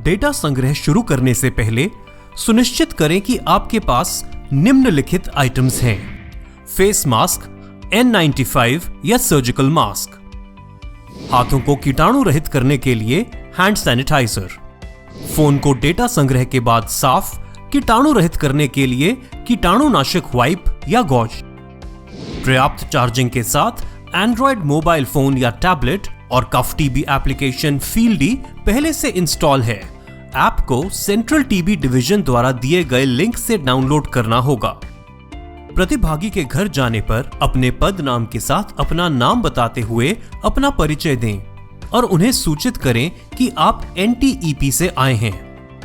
Data संग्रह शुरू करने से पहले सुनिश्चित करें कि आपके पास निम्नलिखित आइटम्स हैं: फेस मास्क, N95 या सर्जिकल मास्क, हाथों को कीटाणु रहित करने के लिए हैंड सैनिटाइजर, फोन को डेटा संग्रह के बाद साफ कीटाणु रहित करने के लिए कीटाणुनाशक वाइप या गॉज। पर्याप्त चार्जिंग के साथ एंड्रॉयड मोबाइल फोन या टैबलेट और कफ टीबी एप्लीकेशन फील्डी पहले से इंस्टॉल है। ऐप को सेंट्रल टीबी डिवीजन द्वारा दिए गए लिंक से डाउनलोड करना होगा। प्रतिभागी के घर जाने पर अपने पद नाम के साथ अपना नाम बताते हुए अपना परिचय दें और उन्हें सूचित करें कि आप NTEP से आए हैं।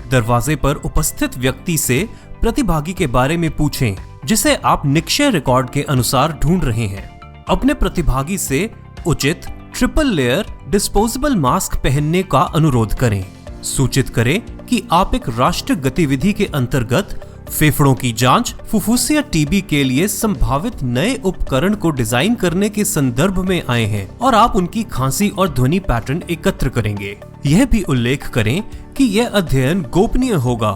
दरवाजे पर उपस्थित व्यक्ति से प्रतिभागी के बारे में पूछें जिसे आप निक्षय रिकॉर्ड के अनुसार ढूंढ रहे हैं। अपने प्रतिभागी से उचित ट्रिपल लेयर डिस्पोजेबल मास्क पहनने का अनुरोध करें। सूचित करें कि आप एक राष्ट्रीय गतिविधि के अंतर्गत फेफड़ों की जांच, फुफ्फुसिया टीबी के लिए संभावित नए उपकरण को डिजाइन करने के संदर्भ में आए हैं और आप उनकी खांसी और ध्वनि पैटर्न एकत्र करेंगे। यह भी उल्लेख करें कि यह अध्ययन गोपनीय होगा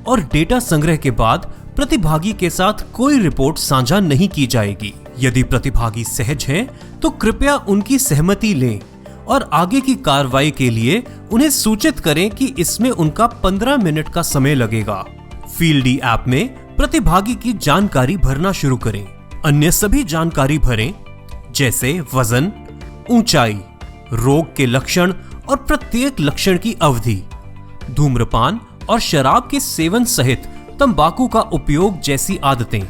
और डेटा संग्रह के बाद प्रतिभागी के साथ कोई रिपोर्ट साझा नहीं की जाएगी। यदि प्रतिभागी सहज हैं, तो कृपया उनकी सहमति लें और आगे की कार्रवाई के लिए उन्हें सूचित करें कि इसमें उनका 15 मिनट का समय लगेगा। फील्डी ऐप में प्रतिभागी की जानकारी भरना शुरू करें। अन्य सभी जानकारी भरें जैसे वजन, ऊंचाई, रोग के लक्षण और प्रत्येक लक्षण की अवधि, धूम्रपान और शराब के सेवन सहित तंबाकू का उपयोग जैसी आदतें।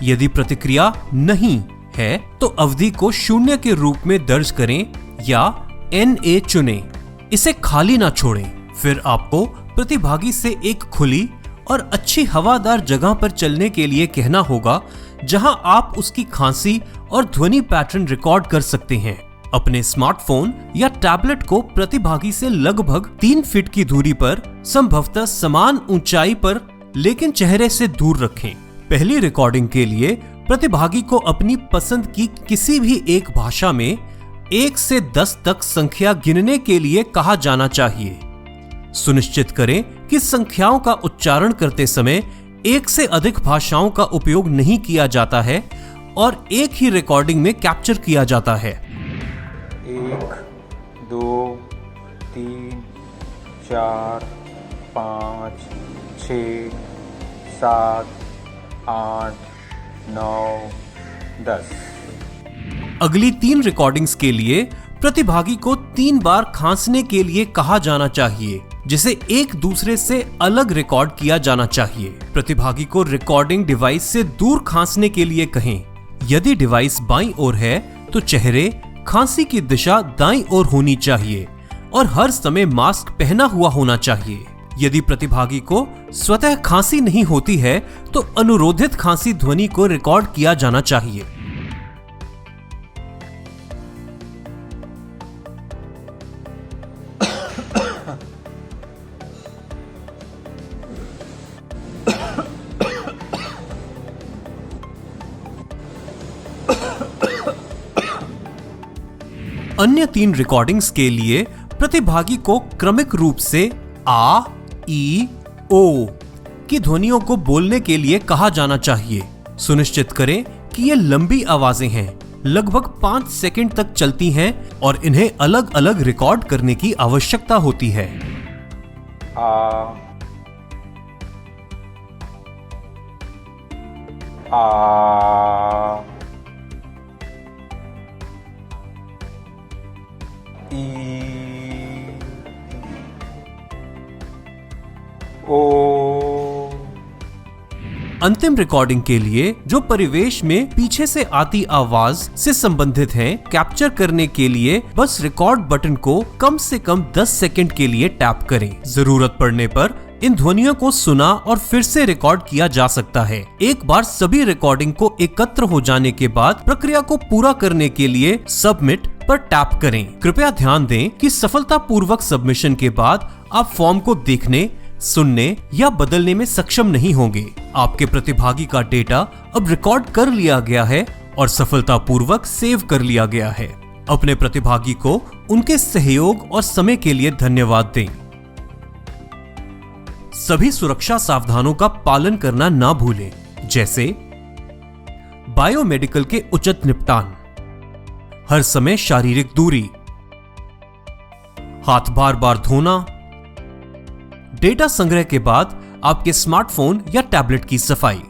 यदि प्रतिक्रिया नहीं है तो अवधि को 0 के रूप में दर्ज करें या NA चुनें। इसे खाली ना छोड़ें। फिर आपको प्रतिभागी से एक खुली और अच्छी हवादार जगह पर चलने के लिए कहना होगा जहां आप उसकी खांसी और ध्वनि पैटर्न रिकॉर्ड कर सकते हैं। अपने स्मार्टफोन या टैबलेट को प्रतिभागी से लगभग 3 फीट की दूरी पर, संभवतः समान ऊंचाई पर, लेकिन चेहरे से दूर रखें। पहली रिकॉर्डिंग के लिए प्रतिभागी को अपनी पसंद की किसी भी एक भाषा में 1 से 10 तक संख्या गिनने के लिए कहा जाना चाहिए। सुनिश्चित करें कि संख्याओं का उच्चारण करते समय एक से अधिक भाषाओं का उपयोग नहीं किया जाता है और एक ही रिकॉर्डिंग में कैप्चर किया जाता है। 1 2 3 4 5 6 7 8 9 10। अगली 3 रिकॉर्डिंग्स के लिए प्रतिभागी को 3 बार खांसने के लिए कहा जाना चाहिए, जिसे एक दूसरे से अलग रिकॉर्ड किया जाना चाहिए। प्रतिभागी को रिकॉर्डिंग डिवाइस से दूर खांसने के लिए कहें। यदि डिवाइस बाईं ओर है तो चेहरे, खांसी की दिशा दाईं ओर होनी चाहिए और हर समय मास्क पहना हुआ होना चाहिए। यदि प्रतिभागी को स्वतः खांसी नहीं होती है तो अनुरोधित खांसी ध्वनि को रिकॉर्ड किया जाना चाहिए। अन्य 3 रिकॉर्डिंग्स के लिए प्रतिभागी को क्रमिक रूप से आ, ई, ओ की ध्वनियों को बोलने के लिए कहा जाना चाहिए। सुनिश्चित करें कि ये लंबी आवाजें हैं, लगभग 5 सेकंड तक चलती हैं और इन्हें अलग अलग रिकॉर्ड करने की आवश्यकता होती है। आ ई ओ। अंतिम रिकॉर्डिंग के लिए जो परिवेश में पीछे से आती आवाज से संबंधित है, कैप्चर करने के लिए बस रिकॉर्ड बटन को कम से कम 10 सेकंड के लिए टैप करें। जरूरत पड़ने पर इन ध्वनियों को सुना और फिर से रिकॉर्ड किया जा सकता है। एक बार सभी रिकॉर्डिंग को एकत्र हो जाने के बाद प्रक्रिया को पूरा करने के लिए सबमिट पर टैप करें। कृपया ध्यान दें कि सफलतापूर्वक सबमिशन के बाद आप फॉर्म को देखने, सुनने या बदलने में सक्षम नहीं होंगे। आपके प्रतिभागी का डेटा अब रिकॉर्ड कर लिया गया है और सफलतापूर्वक सेव कर लिया गया है। अपने प्रतिभागी को उनके सहयोग और समय के लिए धन्यवाद दें। सभी सुरक्षा सावधानों का पालन करना ना भूलें, जैसे बायोमेडिकल के उचित निपटान, हर समय शारीरिक दूरी, हाथ बार बार धोना, डेटा संग्रह के बाद आपके स्मार्टफोन या टैबलेट की सफाई।